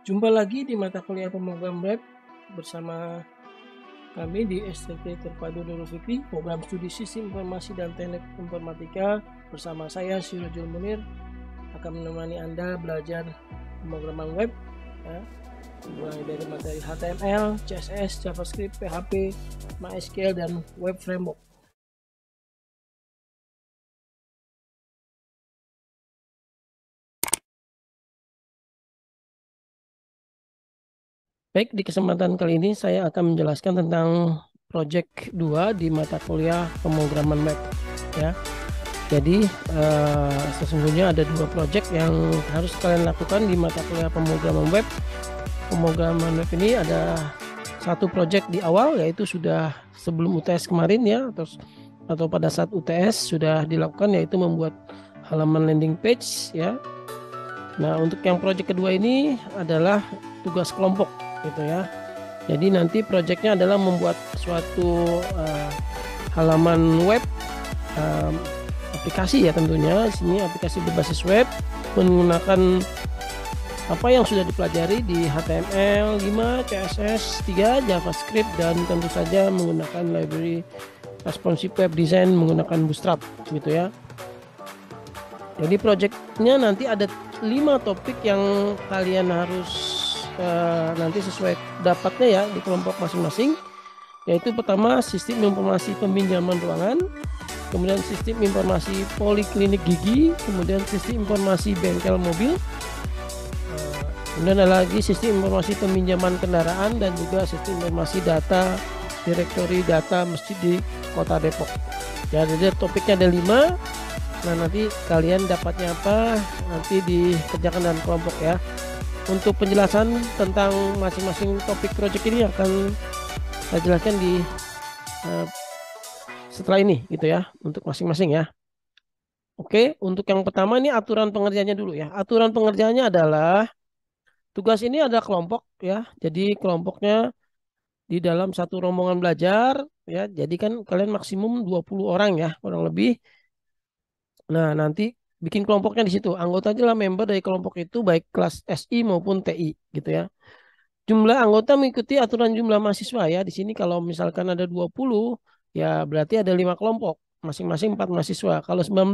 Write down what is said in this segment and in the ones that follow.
Jumpa lagi di mata kuliah pemrogram web bersama kami di STT Terpadu Nurul Fikri, program studi Sistem Informasi dan Teknik Informatika. Bersama saya Sirojul Munir akan menemani Anda belajar pemrograman web ya, mulai dari materi HTML, CSS, JavaScript, PHP, MySQL, dan Web Framework. Baik, di kesempatan kali ini saya akan menjelaskan tentang project 2 di mata kuliah pemrograman web ya. Jadi sesungguhnya ada 2 project yang harus kalian lakukan di mata kuliah pemrograman web. Pemrograman web ini ada satu project di awal, yaitu sudah sebelum UTS kemarin ya, atau pada saat UTS sudah dilakukan, yaitu membuat halaman landing page ya. Nah, untuk yang project kedua ini adalah tugas kelompok gitu ya. Jadi nanti projectnya adalah membuat suatu halaman web aplikasi ya, tentunya sini aplikasi berbasis web menggunakan apa yang sudah dipelajari di HTML 5, CSS 3, JavaScript, dan tentu saja menggunakan library responsive web design menggunakan Bootstrap gitu ya. Jadi projectnya nanti ada 5 topik yang kalian harus nanti sesuai dapatnya ya di kelompok masing-masing, yaitu pertama sistem informasi peminjaman ruangan, kemudian sistem informasi poliklinik gigi, kemudian sistem informasi bengkel mobil, kemudian ada lagi sistem informasi peminjaman kendaraan, dan juga sistem informasi data direktori data masjid di Kota Depok. Jadi topiknya ada 5. Nah, nanti kalian dapatnya apa nanti dikerjakan dengan kelompok ya. Untuk penjelasan tentang masing-masing topik project ini akan saya jelaskan di setelah ini gitu ya, untuk masing-masing ya. Oke, untuk yang pertama ini aturan pengerjaannya dulu ya. Aturan pengerjaannya adalah tugas ini ada kelompok ya. Jadi kelompoknya di dalam satu rombongan belajar ya. Jadi kan kalian maksimum 20 orang ya, kurang lebih. Nah, nanti bikin kelompoknya di situ. Anggota aja lah member dari kelompok itu, baik kelas SI maupun TI gitu ya. Jumlah anggota mengikuti aturan jumlah mahasiswa ya. Di sini kalau misalkan ada 20 ya berarti ada 5 kelompok, masing-masing 4 mahasiswa. Kalau 19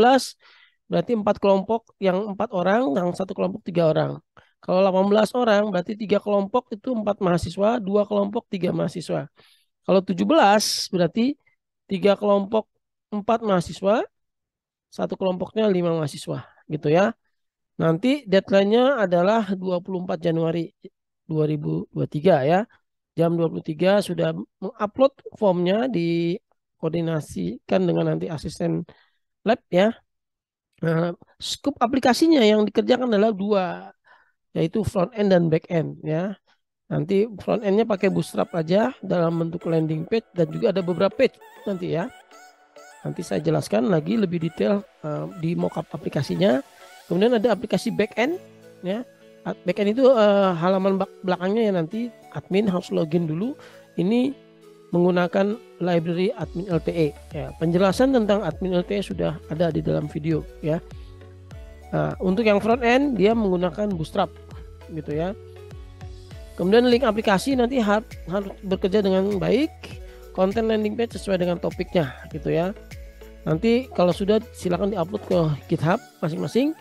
berarti 4 kelompok, yang 4 orang, yang satu kelompok 3 orang. Kalau 18 orang berarti 3 kelompok itu 4 mahasiswa, 2 kelompok 3 mahasiswa. Kalau 17 berarti 3 kelompok 4 mahasiswa, satu kelompoknya 5 mahasiswa gitu ya. Nanti deadline-nya adalah 24 Januari 2023 ya. Jam 23 sudah mengupload formnya, dikoordinasikan dengan nanti asisten lab ya. Nah, scope aplikasinya yang dikerjakan adalah 2, yaitu front end dan back end ya. Nanti front end-nya pakai Bootstrap aja dalam bentuk landing page, dan juga ada beberapa page nanti ya. Nanti saya jelaskan lagi lebih detail di mockup aplikasinya. Kemudian ada aplikasi backend ya. Backend itu halaman belakangnya ya, nanti admin harus login dulu. Ini menggunakan library admin LTE ya. Penjelasan tentang admin LTE sudah ada di dalam video ya. Nah, untuk yang front end dia menggunakan Bootstrap gitu ya. Kemudian link aplikasi nanti harus bekerja dengan baik. Konten landing page sesuai dengan topiknya gitu ya. Nanti kalau sudah silakan diupload ke GitHub masing-masing.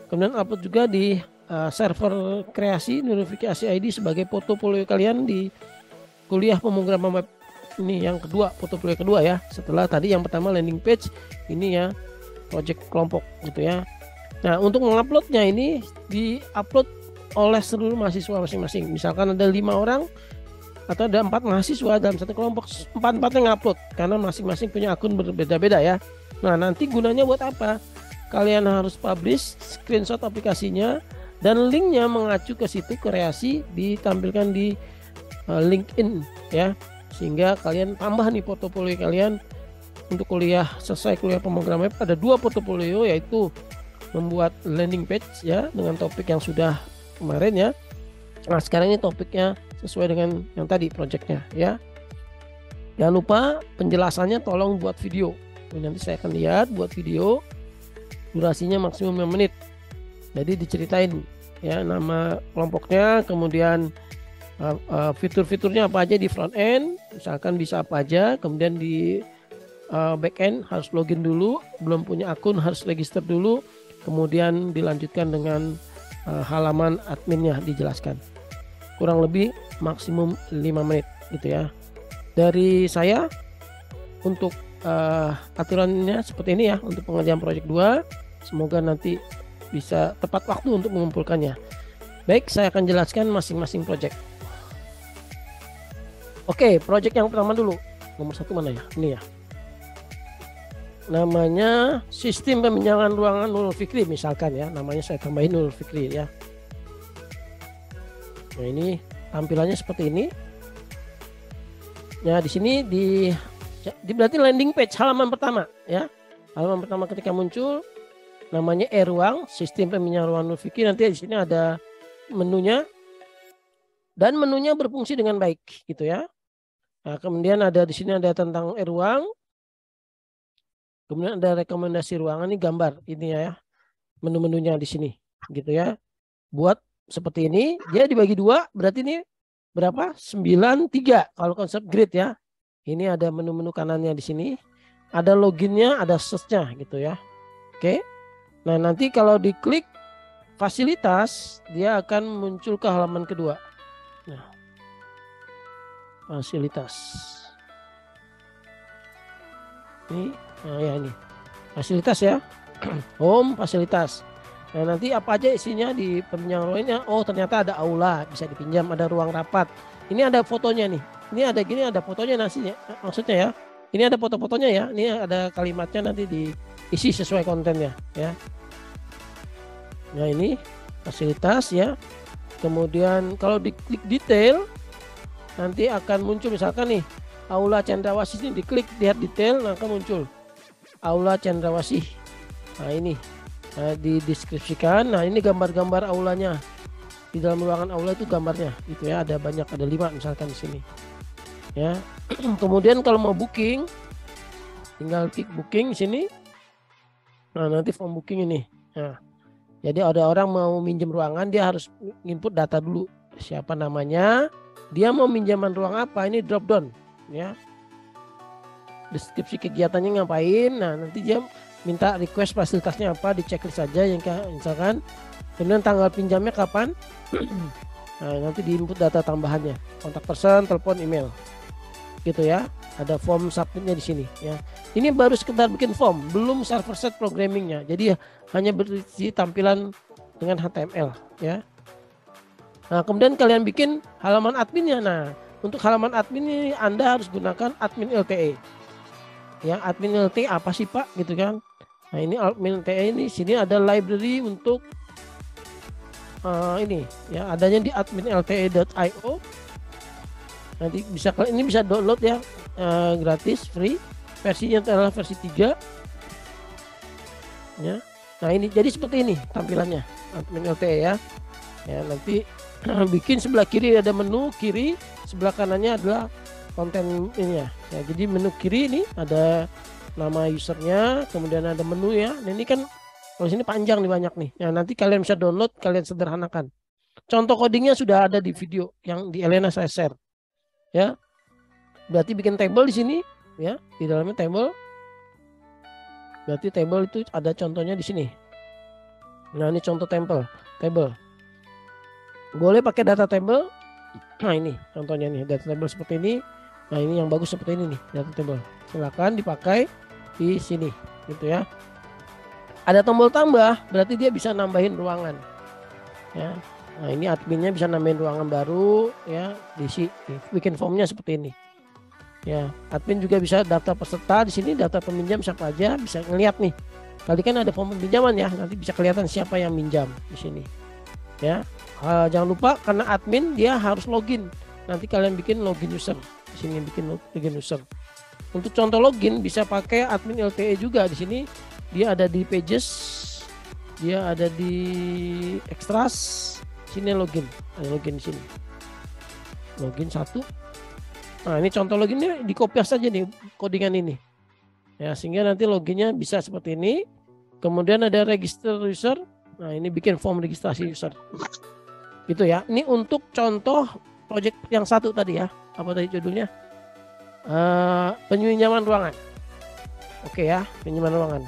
Kemudian upload juga di server kreasi Nurifikri ID sebagai portofolio kalian di kuliah pemrograman web ini yang kedua, portofolio kedua ya. Setelah tadi yang pertama landing page, ini ya project kelompok gitu ya. Nah, untuk menguploadnya ini diupload oleh seluruh mahasiswa masing-masing. Misalkan ada 5 orang atau ada 4 mahasiswa dalam satu kelompok, 4-4-nya ngupload karena masing-masing punya akun berbeda-beda ya. Nah, nanti gunanya buat apa? Kalian harus publish screenshot aplikasinya dan linknya mengacu ke situ kreasi, ditampilkan di LinkedIn ya, sehingga kalian tambah nih portofolio kalian untuk kuliah. Selesai kuliah pemrograman web ada 2 portofolio, yaitu membuat landing page ya dengan topik yang sudah kemarin ya. Nah, sekarang ini topiknya sesuai dengan yang tadi projectnya ya. Jangan lupa penjelasannya tolong buat video. Nanti saya akan lihat buat video, durasinya maksimum 5 menit. Jadi diceritain ya, nama kelompoknya, kemudian fitur-fiturnya apa aja di front end, misalkan bisa apa aja, kemudian di back end harus login dulu, belum punya akun harus register dulu, kemudian dilanjutkan dengan halaman adminnya dijelaskan. Kurang lebih maksimum 5 menit gitu ya. Dari saya untuk aturannya seperti ini ya untuk pengerjaan project 2. Semoga nanti bisa tepat waktu untuk mengumpulkannya. Baik, saya akan jelaskan masing-masing project. Oke, project yang pertama dulu. Nomor 1 mana ya? Ini ya. Namanya sistem peminjaman ruangan Nurul Fikri misalkan ya. Namanya saya tambahin Nurul Fikri ya. Nah, ini tampilannya seperti ini. Nah, di sini berarti landing page halaman pertama ya. Halaman pertama ketika muncul namanya ruang sistem peminjaman ruangan Nurul Fikri. Nanti di sini ada menunya dan menunya berfungsi dengan baik gitu ya. Nah, kemudian ada di sini ada tentang ruang. Kemudian ada rekomendasi ruangan, ini gambar ini ya. Menu-menunya di sini gitu ya. Buat seperti ini, dia dibagi 2, berarti ini berapa? 93 kalau konsep grid ya. Ini ada menu-menu kanannya di sini. Ada loginnya, ada search-nya gitu ya. Oke. Nah, nanti kalau diklik fasilitas, dia akan muncul ke halaman kedua. Nah, fasilitas. Ini, nah ya ini. Fasilitas ya. Home, fasilitas. Nah, nanti apa aja isinya di peminjam ruangnya? Oh, ternyata ada aula bisa dipinjam, ada ruang rapat. Ini ada fotonya nih. Ini ada gini, ada fotonya nasinya. Maksudnya ya. Ini ada foto-fotonya ya. Ini ada kalimatnya nanti diisi sesuai kontennya ya. Nah, ini fasilitas ya. Kemudian kalau diklik detail nanti akan muncul misalkan nih Aula Cendrawasih ini, diklik lihat detail maka muncul Aula Cendrawasih. Nah, ini dideskripsikan. Nah, ini gambar-gambar aulanya. Di dalam ruangan aula itu gambarnya gitu ya, ada banyak, ada 5 misalkan di sini. Ya. Kemudian kalau mau booking tinggal klik booking di sini. Nah, nanti form booking ini. Nah, jadi ada orang mau minjem ruangan, dia harus input data dulu. Siapa namanya, dia mau minjaman ruang apa, ini drop down ya. Deskripsi kegiatannya ngapain. Nah, nanti dia minta request fasilitasnya apa, di checklist saja yang misalkan. Kemudian tanggal pinjamnya kapan. Nah, nanti diinput data tambahannya, kontak person, telepon, email. Gitu ya. Ada form submitnya di sini ya. Ini baru sekedar bikin form, belum server side programmingnya. Jadi hanya berisi tampilan dengan HTML ya. Nah, kemudian kalian bikin halaman adminnya. Nah, untuk halaman admin ini Anda harus gunakan admin LTE. Ya, admin LTE apa sih Pak gitu kan. Nah, ini admin LTE ini sini ada library untuk ini ya, adanya di adminlte.io. Nanti bisa, ini bisa download ya, gratis, free. Versinya adalah versi 3 ya. Nah, ini jadi seperti ini tampilannya admin LTE ya. Ya, nanti bikin sebelah kiri ada menu kiri, sebelah kanannya adalah konten ini ya. Ya, jadi menu kiri ini ada nama usernya, kemudian ada menu ya. Nah, ini kan kalau sini panjang nih, banyak nih. Nah, nanti kalian bisa download, kalian sederhanakan. Contoh codingnya sudah ada di video yang di Elena saya share. Ya. Berarti bikin table di sini ya, di dalamnya table. Berarti table itu ada contohnya di sini. Nah, ini contoh table. Boleh pakai data table. Nah, ini contohnya nih, data table seperti ini. Nah, ini yang bagus seperti ini nih, data table. Silakan dipakai di sini gitu ya. Ada tombol tambah, berarti dia bisa nambahin ruangan. Ya. Nah, ini adminnya bisa nambahin ruangan baru ya, diisi, bikin formnya seperti ini. Ya, admin juga bisa daftar peserta di sini, daftar peminjam siapa aja, bisa ngeliat nih. Tadi kan ada form pinjaman ya, nanti bisa kelihatan siapa yang minjam di sini. Ya. Jangan lupa karena admin dia harus login. Nanti kalian bikin login user. Di sini bikin login user. Untuk contoh login bisa pakai admin LTE juga di sini. Dia ada di pages, dia ada di extras. Sini login, ada login di sini. Login 1. Nah, ini contoh loginnya, di copy saja nih codingan ini. Ya, sehingga nanti loginnya bisa seperti ini. Kemudian ada register user. Nah, ini bikin form registrasi user. Gitu ya. Ini untuk contoh project yang satu tadi ya. Apa tadi judulnya? Penyinjaman ruangan. Oke ya, penyinjaman ruangan.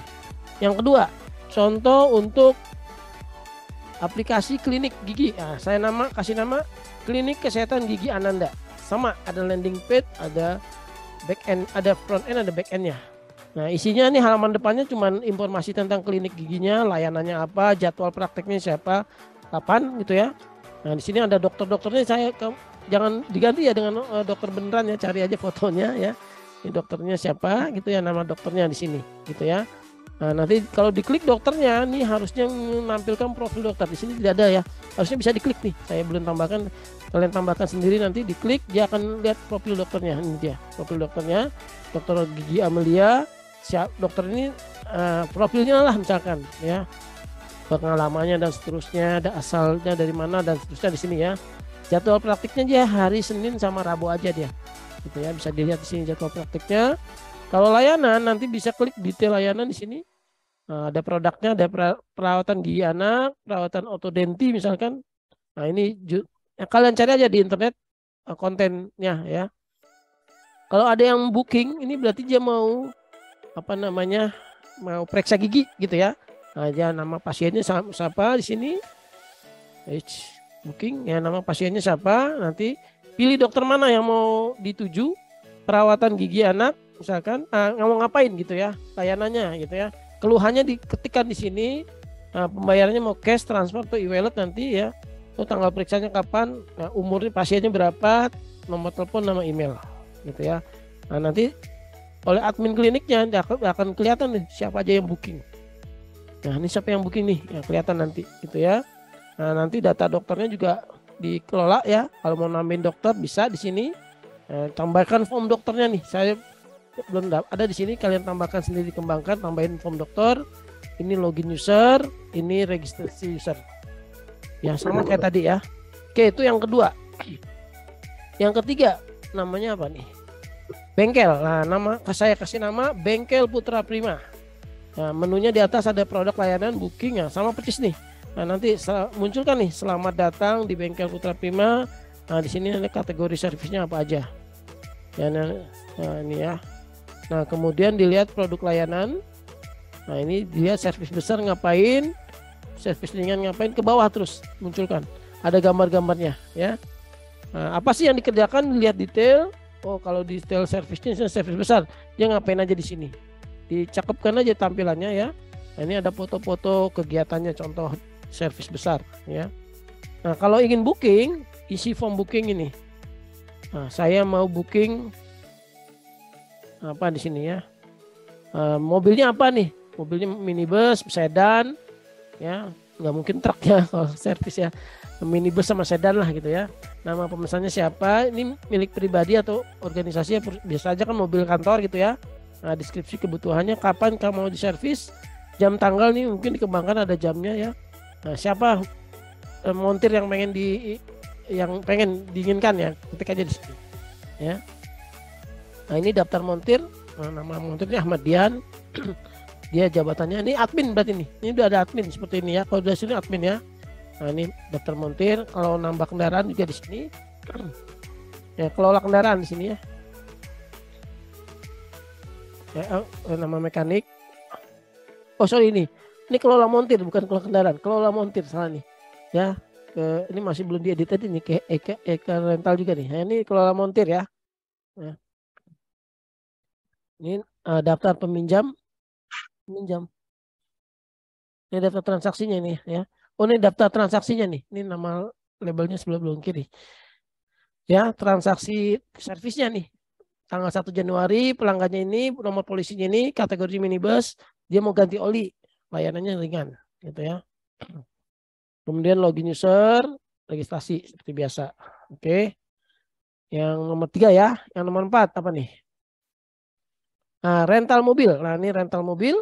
Yang kedua, contoh untuk aplikasi klinik gigi. Nah, saya kasih nama Klinik Kesehatan Gigi Ananda. Sama, ada landing page, ada back end, ada front end, ada back endnya. Nah, isinya nih halaman depannya cuma informasi tentang klinik giginya, layanannya apa, jadwal prakteknya siapa, kapan gitu ya. Nah, di sini ada dokter-dokternya, jangan diganti ya dengan dokter beneran ya, cari aja fotonya ya. Ini dokternya siapa gitu ya, nama dokternya di sini gitu ya. Nah, nanti kalau diklik dokternya nih harusnya menampilkan profil dokter. Di sini tidak ada ya. Harusnya bisa diklik nih. Saya belum tambahkan. Kalian tambahkan sendiri, nanti diklik dia akan lihat profil dokternya. Ini dia profil dokternya. Dokter Gigi Amelia. Dokter ini profilnya lah misalkan ya. Pengalamannya dan seterusnya, ada asalnya dari mana dan seterusnya di sini ya. Jadwal praktiknya dia hari Senin sama Rabu aja dia. Gitu ya, bisa dilihat di sini jadwal praktiknya. Kalau layanan nanti bisa klik detail layanan di sini. Nah, ada produknya, ada perawatan gigi anak, perawatan ortodonti misalkan. Nah, ini kalian cari aja di internet kontennya ya. Kalau ada yang booking, ini berarti dia mau mau periksa gigi gitu ya. Nah, dia nama pasiennya siapa di sini. Booking ya, nama pasiennya siapa, nanti pilih dokter mana yang mau dituju, perawatan gigi anak misalkan, mau ngapain gitu ya, layanannya gitu ya, keluhannya diketikkan di sini, pembayarannya mau cash, transfer atau e-wallet nanti ya, tanggal periksanya kapan, umurnya pasiennya berapa, nomor telepon, nama email gitu ya. Nah, nanti oleh admin kliniknya akan kelihatan nih siapa aja yang booking. Nah, ini siapa yang booking nih, ya kelihatan nanti gitu ya. Nah, nanti data dokternya juga dikelola ya. Kalau mau nambahin dokter bisa di sini. Tambahkan form dokternya nih. Saya belum ada di sini, kalian tambahkan sendiri, dikembangkan, tambahin form dokter. Ini login user, ini registrasi user. Ya, sama kayak tadi ya. Oke, itu yang kedua. Yang ketiga, namanya apa nih? Bengkel. Nah, saya kasih nama Bengkel Putra Prima. Nah, menunya di atas ada produk, layanan, booking ya, sama persis nih. Nah, nanti munculkan nih, selamat datang di Bengkel Putra Prima. Nah, di sini ada kategori servisnya apa aja. Ya, nah ini ya. Nah, kemudian dilihat produk layanan. Nah, ini dia servis besar ngapain, servis ringan ngapain, ke bawah terus munculkan. Ada gambar-gambarnya ya. Nah, apa sih yang dikerjakan, lihat detail. Oh, kalau detail servisnya servis besar, dia ngapain aja di sini. Dicakepkan aja tampilannya ya. Nah, ini ada foto-foto kegiatannya, contoh servis besar ya. Nah, kalau ingin booking, isi form booking ini. Nah, saya mau booking apa di sini ya. Mobilnya apa nih? Mobilnya minibus, sedan ya. Nggak mungkin truk ya kalau servis ya. Minibus sama sedan lah gitu ya. Nama pemesannya siapa? Ini milik pribadi atau organisasi, biasa aja kan mobil kantor gitu ya. Nah, deskripsi kebutuhannya, kapan kamu mau diservis, jam tanggal nih mungkin dikembangkan ada jamnya ya. Nah, siapa montir yang pengen diinginkan ya, ketik aja di sini ya. Nah, ini daftar montir. Nah, nama montirnya Ahmad Dian. Dia jabatannya ini admin berarti nih. Ini udah ada admin seperti ini ya. Kalau udah sini admin ya. Nah, ini daftar montir. Kalau nambah kendaraan juga di sini. Ya, kelola kendaraan di sini ya. Nama mekanik. Oh, sorry ini kelola montir, bukan kelola kendaraan. Kelola montir, salah nih ya. Ini masih belum diedit tadi nih, ke Eka rental juga nih. Nah, ini kelola montir ya. Nah, ini daftar peminjam. Ini daftar transaksinya nih ya. Oh, ini daftar transaksinya nih. Ini nama labelnya sebelah belum kiri ya. Transaksi servisnya nih, tanggal 1 Januari, pelanggannya ini, nomor polisinya ini, kategori minibus, dia mau ganti oli, layanannya ringan gitu ya. Kemudian login user, registrasi seperti biasa. Oke. Yang nomor 3 ya. Yang nomor 4 apa nih? Nah, rental mobil. Nah, ini rental mobil.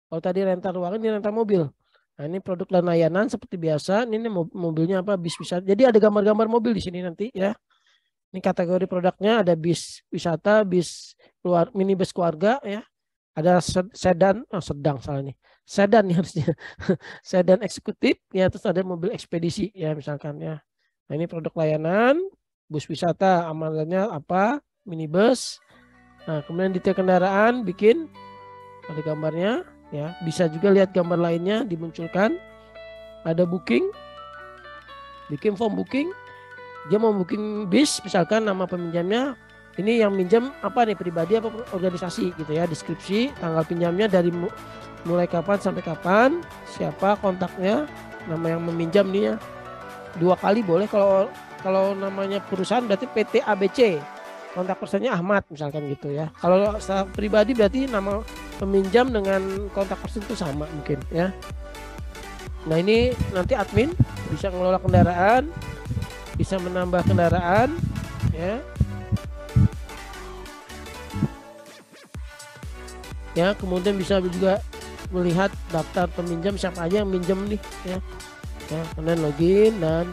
Kalau tadi rental ruangan, ini rental mobil. Nah, ini produk dan layanan seperti biasa. Ini mobilnya apa? Bis wisata. Jadi ada gambar-gambar mobil di sini nanti ya. Ini kategori produknya ada bis wisata, bis minibus keluarga ya. Ada sedan, sedang salah nih. sedan ya harusnya. Sedan eksekutif ya, terus ada mobil ekspedisi ya misalkan ya. Nah, ini produk layanan, bus wisata amalannya apa, minibus. Nah, kemudian detail kendaraan bikin ada gambarnya ya, bisa juga lihat gambar lainnya dimunculkan. Ada booking, bikin form booking. Dia mau booking bis misalkan nama peminjamnya, ini yang minjam apa nih, pribadi apa organisasi gitu ya, deskripsi, tanggal pinjamnya dari mulai kapan sampai kapan, siapa kontaknya, nama yang meminjam nih ya. 2 kali boleh, kalau kalau namanya perusahaan berarti PT ABC, kontak personnya Ahmad misalkan gitu ya. Kalau pribadi berarti nama peminjam dengan kontak person itu sama mungkin ya. Nah, ini nanti admin bisa mengelola kendaraan, bisa menambah kendaraan ya. Ya, kemudian bisa juga melihat daftar peminjam, siapa aja yang minjem nih ya. Ya, kemudian login dan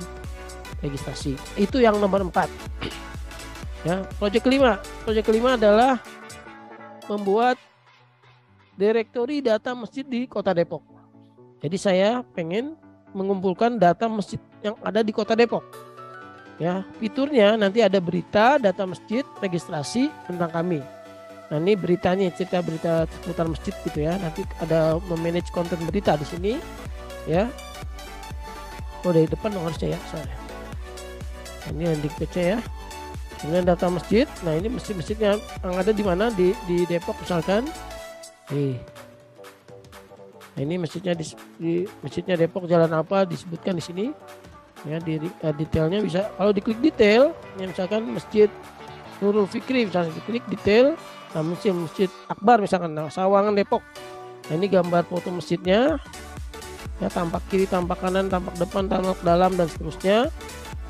registrasi. Itu yang nomor 4. Ya, proyek kelima adalah membuat direktori data masjid di Kota Depok. Jadi saya pengen mengumpulkan data masjid yang ada di Kota Depok. Ya, fiturnya nanti ada berita, data masjid, registrasi tentang kami. Nah, ini beritanya, cerita berita seputar masjid gitu ya. Nanti ada memanage konten berita di sini ya. Oh, dari depan dong harusnya ya, sorry. Ini yang dikecil ya. Kemudian data masjid. Nah, ini masjid-masjidnya yang ada di mana, di Depok misalkan. Nah, ini masjidnya di masjidnya Depok, jalan apa disebutkan di sini. Ya, detailnya bisa kalau diklik detail, ya misalkan Masjid Nurul Fikri misalnya, diklik detail. Nah, masjid Akbar misalkan, nah, Sawangan Depok. Nah, ini gambar foto masjidnya. Ya, tampak kiri, tampak kanan, tampak depan, tampak dalam dan seterusnya.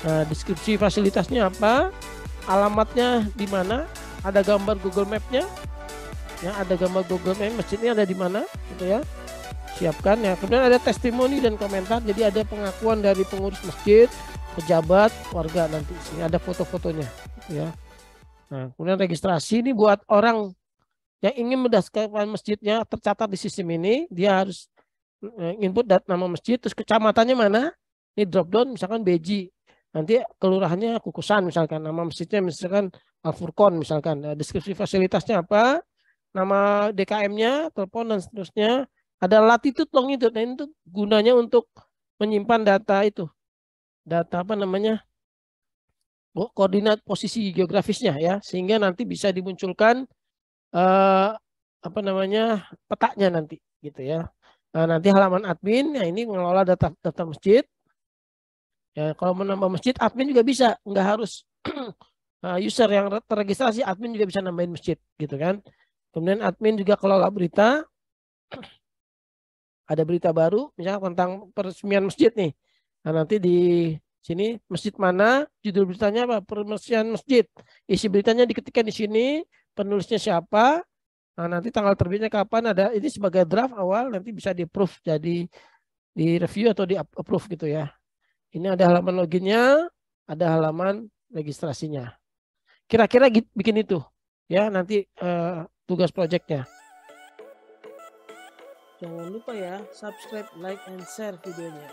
Nah, deskripsi fasilitasnya apa, alamatnya di mana, ada gambar Google Map-nya. Ya, ada gambar Google Map masjidnya ada di mana gitu ya. Siapkan ya. Kemudian ada testimoni dan komentar. Jadi ada pengakuan dari pengurus masjid, pejabat, warga, nanti sini ada foto-fotonya gitu ya. Nah, kemudian registrasi ini buat orang yang ingin mendaftarkan masjidnya tercatat di sistem ini, dia harus input nama masjid, terus kecamatannya mana, ini drop down misalkan Beji, nanti kelurahannya Kukusan misalkan, nama masjidnya misalkan Al-Furqon misalkan, nah, deskripsi fasilitasnya apa, nama DKM-nya, telepon dan seterusnya, ada latitude longitude. Nah, itu gunanya untuk menyimpan data itu, data apa namanya, koordinat posisi geografisnya ya, sehingga nanti bisa dimunculkan apa namanya, petanya nanti gitu ya. Nah, nanti halaman admin, ya ini mengelola data masjid. Ya, kalau menambah masjid, admin juga bisa, nggak harus user yang terregistrasi, admin juga bisa nambahin masjid gitu kan. Kemudian admin juga kelola berita, ada berita baru misalnya tentang peresmian masjid nih. Nah, nanti di sini masjid mana, judul beritanya apa, peresmian masjid. Isi beritanya diketikkan di sini, penulisnya siapa. Nah, nanti tanggal terbitnya kapan, ada ini sebagai draft awal, nanti bisa di-approve, jadi di review atau di approve gitu ya. Ini ada halaman loginnya, ada halaman registrasinya. Kira-kira bikin itu ya, nanti tugas projectnya. Jangan lupa ya, subscribe, like, and share videonya.